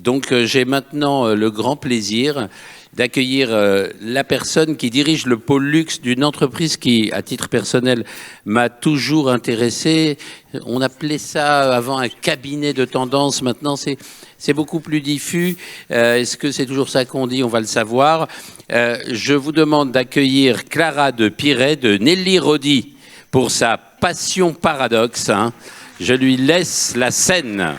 Donc j'ai maintenant le grand plaisir d'accueillir la personne qui dirige le pôle luxe d'une entreprise qui, à titre personnel, m'a toujours intéressé. On appelait ça avant un cabinet de tendance, maintenant c'est beaucoup plus diffus. Est-ce que c'est toujours ça qu'on dit? On va le savoir. Je vous demande d'accueillir Clara de Piret de Nelly Rodi pour sa passion paradoxe. Je lui laisse la scène.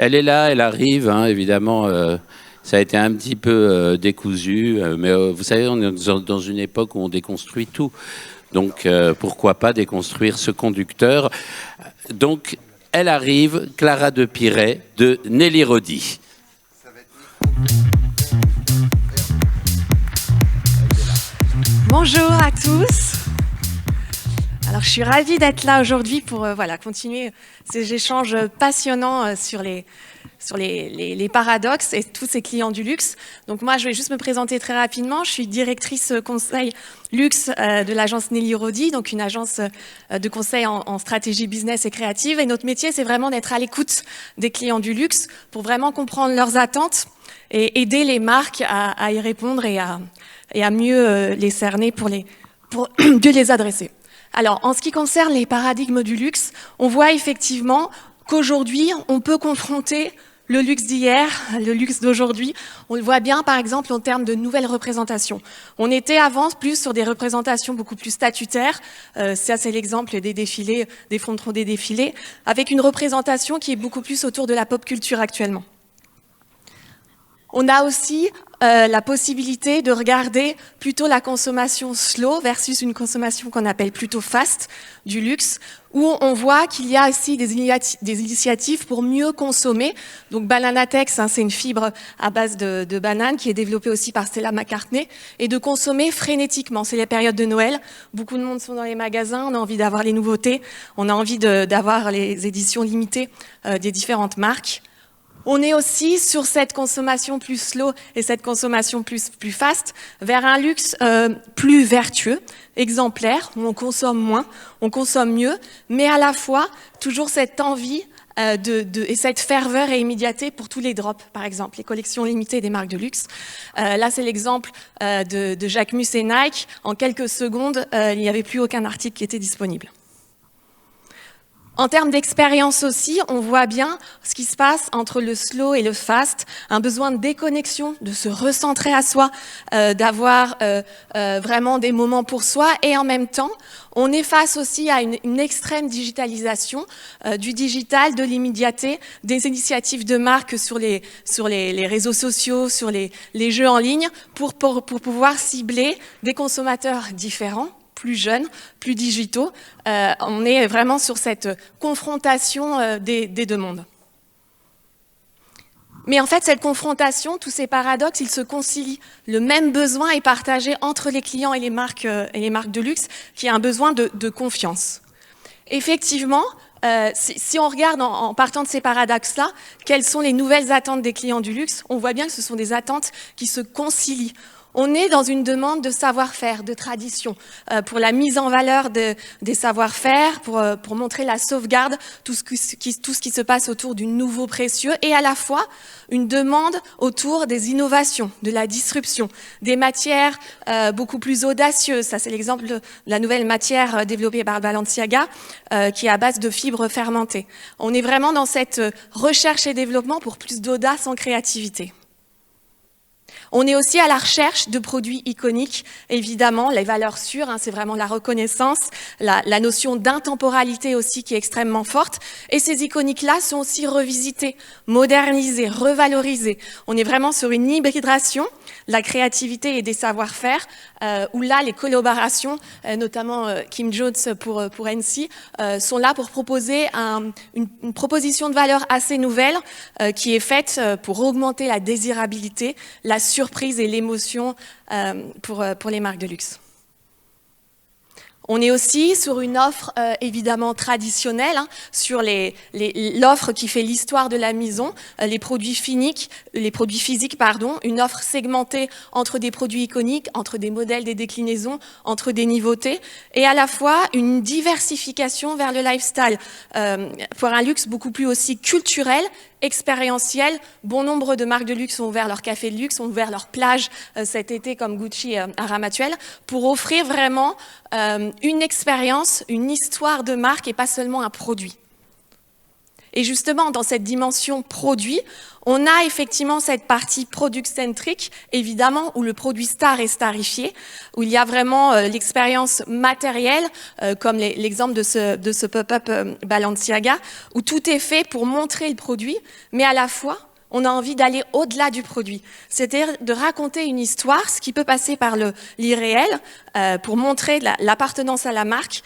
Elle est là, elle arrive, évidemment, ça a été un petit peu décousu, mais vous savez, on est dans une époque où on déconstruit tout. Donc, pourquoi pas déconstruire ce conducteur? Donc, elle arrive, Clara de Piret, de Nelly Rodi. Bonjour à tous. Alors, je suis ravie d'être là aujourd'hui pour continuer ces échanges passionnants sur les paradoxes et tous ces clients du luxe. Donc moi, je vais juste me présenter très rapidement. Je suis directrice conseil luxe de l'agence Nelly Rodi, donc une agence de conseil en stratégie business et créative. Et notre métier, c'est vraiment d'être à l'écoute des clients du luxe pour vraiment comprendre leurs attentes et aider les marques à y répondre et à mieux les cerner pour mieux les adresser. Alors, en ce qui concerne les paradigmes du luxe, on voit effectivement qu'aujourd'hui, on peut confronter le luxe d'hier, le luxe d'aujourd'hui. On le voit bien, par exemple, en termes de nouvelles représentations. On était avant plus sur des représentations beaucoup plus statutaires. Ça, c'est l'exemple des défilés, des frontons des défilés, avec une représentation qui est beaucoup plus autour de la pop culture actuellement. On a aussi la possibilité de regarder plutôt la consommation slow versus une consommation qu'on appelle plutôt fast du luxe, où on voit qu'il y a aussi des initiatives pour mieux consommer. Donc Bananatex, c'est une fibre à base de banane qui est développée aussi par Stella McCartney, et de consommer frénétiquement. C'est les périodes de Noël, beaucoup de monde sont dans les magasins, on a envie d'avoir les nouveautés, on a envie d'avoir les éditions limitées des différentes marques. On est aussi sur cette consommation plus slow et cette consommation plus fast vers un luxe plus vertueux, exemplaire, où on consomme moins, on consomme mieux, mais à la fois toujours cette envie et cette ferveur et immédiateté pour tous les drops, par exemple, les collections limitées des marques de luxe. Là, c'est l'exemple de Jacquemus et Nike. En quelques secondes, il n'y avait plus aucun article qui était disponible. En termes d'expérience aussi, on voit bien ce qui se passe entre le slow et le fast, un besoin de déconnexion, de se recentrer à soi, d'avoir vraiment des moments pour soi, et en même temps, on est face aussi à une extrême digitalisation du digital, de l'immédiateté, des initiatives de marque sur les réseaux sociaux, sur les jeux en ligne, pour pouvoir cibler des consommateurs différents, plus jeunes, plus digitaux. On est vraiment sur cette confrontation des deux mondes. Mais en fait, cette confrontation, tous ces paradoxes, ils se concilient. Le même besoin est partagé entre les clients et les marques de luxe, qui est un besoin de confiance. Effectivement, si on regarde en partant de ces paradoxes-là, quelles sont les nouvelles attentes des clients du luxe, on voit bien que ce sont des attentes qui se concilient. On est dans une demande de savoir-faire, de tradition, pour la mise en valeur des savoir-faire, pour montrer la sauvegarde, tout ce qui se passe autour du nouveau précieux, et à la fois une demande autour des innovations, de la disruption, des matières beaucoup plus audacieuses. Ça, c'est l'exemple de la nouvelle matière développée par Balenciaga, qui est à base de fibres fermentées. On est vraiment dans cette recherche et développement pour plus d'audace en créativité. On est aussi à la recherche de produits iconiques, évidemment, les valeurs sûres, c'est vraiment la reconnaissance, la notion d'intemporalité aussi qui est extrêmement forte. Et ces iconiques-là sont aussi revisités, modernisés, revalorisés. On est vraiment sur une hybridation, la créativité et des savoir-faire, où là, les collaborations, notamment Kim Jones pour NC, sont là pour proposer une proposition de valeur assez nouvelle qui est faite pour augmenter la désirabilité, la surprise et l'émotion pour les marques de luxe. On est aussi sur une offre évidemment traditionnelle, hein, sur l'offre qui fait l'histoire de la maison, les produits physiques, une offre segmentée entre des produits iconiques, entre des modèles, des déclinaisons, entre des nouveautés, et à la fois une diversification vers le lifestyle, pour un luxe beaucoup plus aussi culturel, expérientiel. Bon nombre de marques de luxe ont ouvert leur café de luxe, ont ouvert leur plage cet été comme Gucci à Ramatuelle, pour offrir vraiment une expérience, une histoire de marque et pas seulement un produit. Et justement, dans cette dimension produit, on a effectivement cette partie product-centrique, évidemment, où le produit star est starifié, où il y a vraiment l'expérience matérielle, comme l'exemple de ce pop-up Balenciaga, où tout est fait pour montrer le produit, mais à la fois, on a envie d'aller au-delà du produit, c'est-à-dire de raconter une histoire, ce qui peut passer par l'irréel, pour montrer l'appartenance à la marque,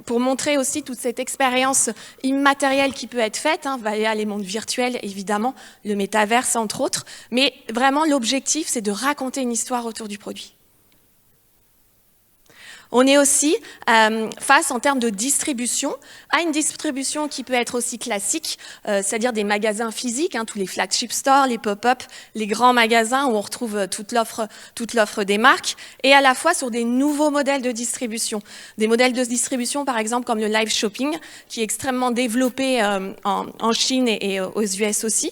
pour montrer aussi toute cette expérience immatérielle qui peut être faite, hein, via les mondes virtuels, évidemment, le métaverse entre autres, mais vraiment l'objectif, c'est de raconter une histoire autour du produit. On est aussi face, en termes de distribution, à une distribution qui peut être aussi classique, c'est-à-dire des magasins physiques, hein, tous les flagship stores, les pop-up, les grands magasins où on retrouve toute l'offre des marques, et à la fois sur des nouveaux modèles de distribution. Des modèles de distribution, par exemple, comme le live shopping, qui est extrêmement développé en Chine et aux US aussi,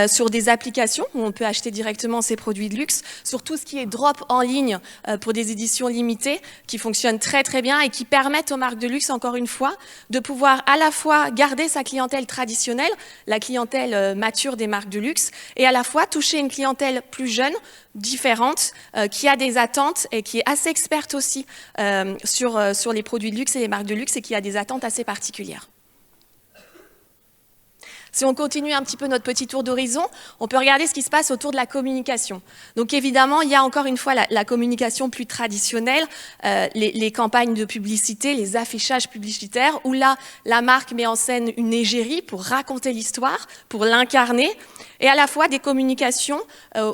sur des applications où on peut acheter directement ces produits de luxe, sur tout ce qui est drop en ligne pour des éditions limitées, qui fonctionnent très très bien et qui permettent aux marques de luxe, encore une fois, de pouvoir à la fois garder sa clientèle traditionnelle, la clientèle mature des marques de luxe, et à la fois toucher une clientèle plus jeune, différente, qui a des attentes et qui est assez experte aussi sur les produits de luxe et les marques de luxe et qui a des attentes assez particulières. Si on continue un petit peu notre petit tour d'horizon, on peut regarder ce qui se passe autour de la communication. Donc évidemment, il y a encore une fois la communication plus traditionnelle, les campagnes de publicité, les affichages publicitaires, où là, la marque met en scène une égérie pour raconter l'histoire, pour l'incarner, et à la fois des communications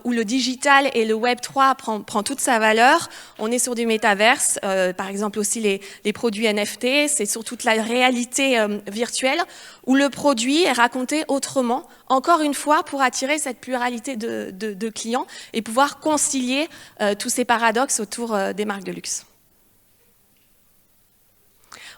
où le digital et le Web 3 prend toute sa valeur. On est sur du métaverse, par exemple aussi les produits NFT, c'est sur toute la réalité virtuelle, où le produit est raconté autrement, encore une fois, pour attirer cette pluralité de clients et pouvoir concilier tous ces paradoxes autour des marques de luxe.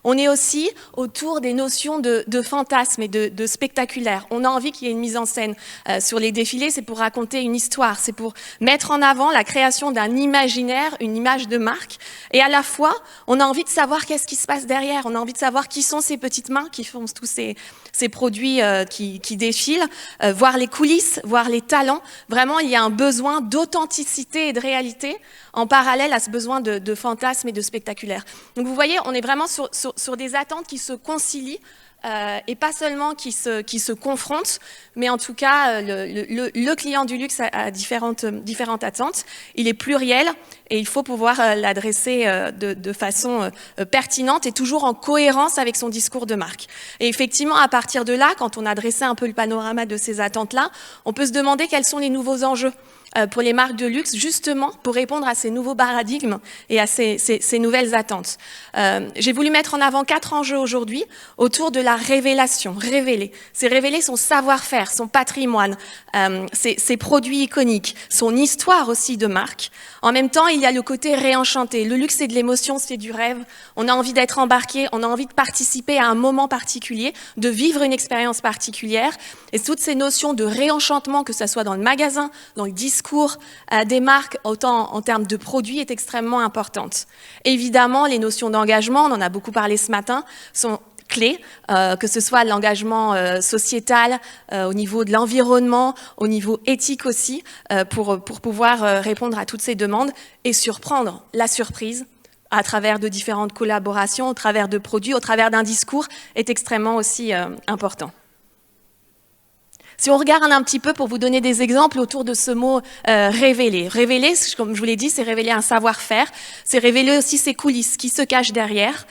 On est aussi autour des notions de fantasme et de spectaculaire. On a envie qu'il y ait une mise en scène sur les défilés, c'est pour raconter une histoire, c'est pour mettre en avant la création d'un imaginaire, une image de marque. Et à la fois, on a envie de savoir qu'est-ce qui se passe derrière, on a envie de savoir qui sont ces petites mains qui font tous ces produits qui défilent, voir les coulisses, voir les talents. Vraiment, il y a un besoin d'authenticité et de réalité en parallèle à ce besoin de fantasme et de spectaculaire. Donc vous voyez, on est vraiment sur des attentes qui se concilient et pas seulement qui se confrontent, mais en tout cas, le client du luxe a différentes attentes. Il est pluriel et il faut pouvoir l'adresser de façon pertinente et toujours en cohérence avec son discours de marque. Et effectivement, à partir de là, quand on a dressé un peu le panorama de ces attentes-là, on peut se demander quels sont les nouveaux enjeux pour les marques de luxe, justement pour répondre à ces nouveaux paradigmes et à ces nouvelles attentes. J'ai voulu mettre en avant 4 enjeux aujourd'hui autour de la révélation, révéler. C'est révéler son savoir-faire, son patrimoine, ses produits iconiques, son histoire aussi de marque. En même temps, il y a le côté réenchanté. Le luxe, c'est de l'émotion, c'est du rêve. On a envie d'être embarqué, on a envie de participer à un moment particulier, de vivre une expérience particulière. Et toutes ces notions de réenchantement, que ce soit dans le magasin, dans le discours des marques, autant en termes de produits, est extrêmement importante. Évidemment, les notions d'engagement, on en a beaucoup parlé ce matin, sont clés, que ce soit l'engagement sociétal, au niveau de l'environnement, au niveau éthique aussi, pour pouvoir répondre à toutes ces demandes et surprendre la surprise à travers de différentes collaborations, au travers de produits, au travers d'un discours, est extrêmement aussi important. Si on regarde un petit peu pour vous donner des exemples autour de ce mot révéler. Révéler, comme je vous l'ai dit, c'est révéler un savoir-faire, c'est révéler aussi ses coulisses, qui se cachent derrière,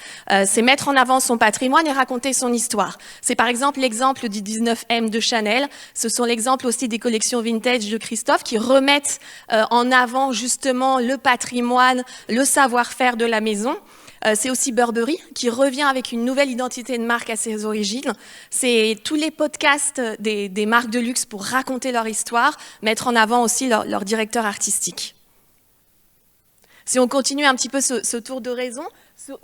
c'est mettre en avant son patrimoine et raconter son histoire. C'est par exemple l'exemple du 19M de Chanel, ce sont l'exemple aussi des collections vintage de Christophe qui remettent en avant justement le patrimoine, le savoir-faire de la maison. C'est aussi Burberry qui revient avec une nouvelle identité de marque à ses origines. C'est tous les podcasts des marques de luxe pour raconter leur histoire, mettre en avant aussi leur directeur artistique. Si on continue un petit peu ce tour d'horizon,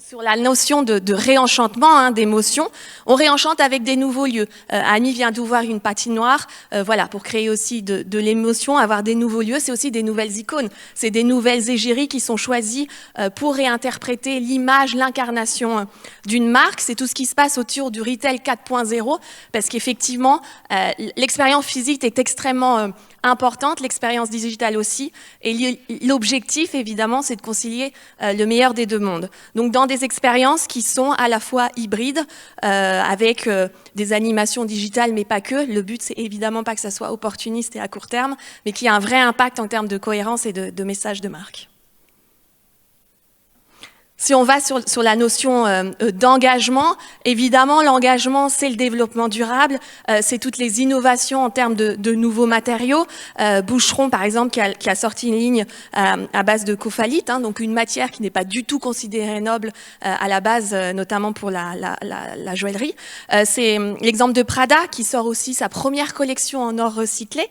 sur la notion de réenchantement, d'émotion, on réenchante avec des nouveaux lieux. Annie vient d'ouvrir une patinoire, voilà, pour créer aussi de l'émotion, avoir des nouveaux lieux. C'est aussi des nouvelles icônes, c'est des nouvelles égéries qui sont choisies pour réinterpréter l'image, l'incarnation d'une marque. C'est tout ce qui se passe autour du retail 4.0, parce qu'effectivement, l'expérience physique est extrêmement importante, l'expérience digitale aussi, et l'objectif, évidemment, c'est de concilier le meilleur des deux mondes. Donc, dans des expériences qui sont à la fois hybrides, avec des animations digitales, mais pas que. Le but, c'est évidemment pas que ça soit opportuniste et à court terme, mais qu'il y ait un vrai impact en termes de cohérence et de message de marque. Si on va sur la notion d'engagement, évidemment, l'engagement, c'est le développement durable, c'est toutes les innovations en termes de nouveaux matériaux. Boucheron, par exemple, qui a sorti une ligne à base de cophalite, donc une matière qui n'est pas du tout considérée noble à la base, notamment pour la joaillerie. C'est l'exemple de Prada, qui sort aussi sa première collection en or recyclé.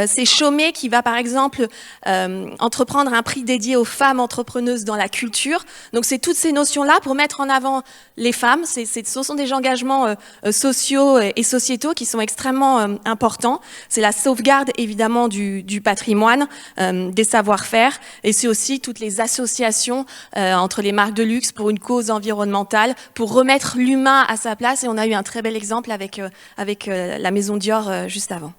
C'est Chaumet, qui va, par exemple, entreprendre un prix dédié aux femmes entrepreneuses dans la culture. Donc, c'est toutes ces notions-là pour mettre en avant les femmes. Ce sont des engagements sociaux et sociétaux qui sont extrêmement importants. C'est la sauvegarde, évidemment, du patrimoine, des savoir-faire. Et c'est aussi toutes les associations entre les marques de luxe pour une cause environnementale, pour remettre l'humain à sa place. Et on a eu un très bel exemple avec la maison Dior juste avant.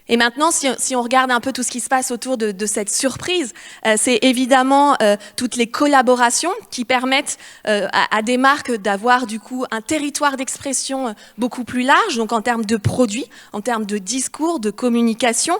Et maintenant, si on regarde un peu tout ce qui se passe autour de cette surprise, c'est évidemment toutes les collaborations qui permettent à des marques d'avoir du coup un territoire d'expression beaucoup plus large, donc en termes de produits, en termes de discours, de communication.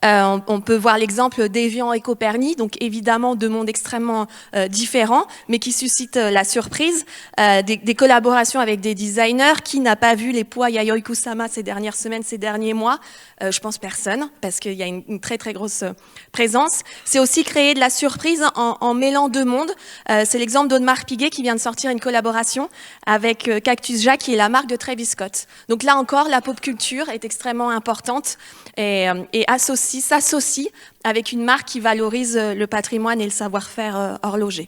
On peut voir l'exemple d'Evian et Coperni, donc évidemment deux mondes extrêmement différents, mais qui suscitent la surprise. Des collaborations avec des designers. Qui n'a pas vu les poids Yayoi Kusama ces dernières semaines, ces derniers mois? Je pense personne, parce qu'il y a une très très grosse présence. C'est aussi créer de la surprise en mêlant deux mondes. C'est l'exemple d'Audemars Piguet qui vient de sortir une collaboration avec Cactus Jack, qui est la marque de Travis Scott. Donc là encore, la pop culture est extrêmement importante et s'associe avec une marque qui valorise le patrimoine et le savoir-faire horloger.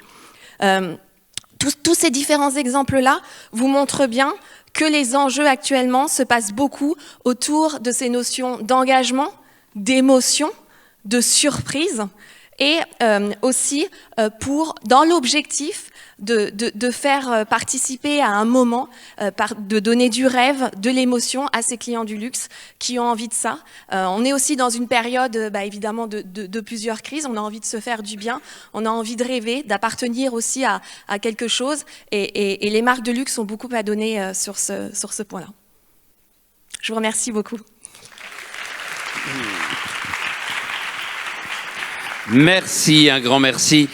Tous ces différents exemples-là vous montrent bien que les enjeux actuellement se passent beaucoup autour de ces notions d'engagement, d'émotion, de surprise, et aussi dans l'objectif de faire participer à un moment, de donner du rêve, de l'émotion à ces clients du luxe qui ont envie de ça. On est aussi dans une période évidemment de plusieurs crises, on a envie de se faire du bien, on a envie de rêver, d'appartenir aussi à quelque chose, et les marques de luxe ont beaucoup à donner sur ce point-là. Je vous remercie beaucoup. Merci, un grand merci.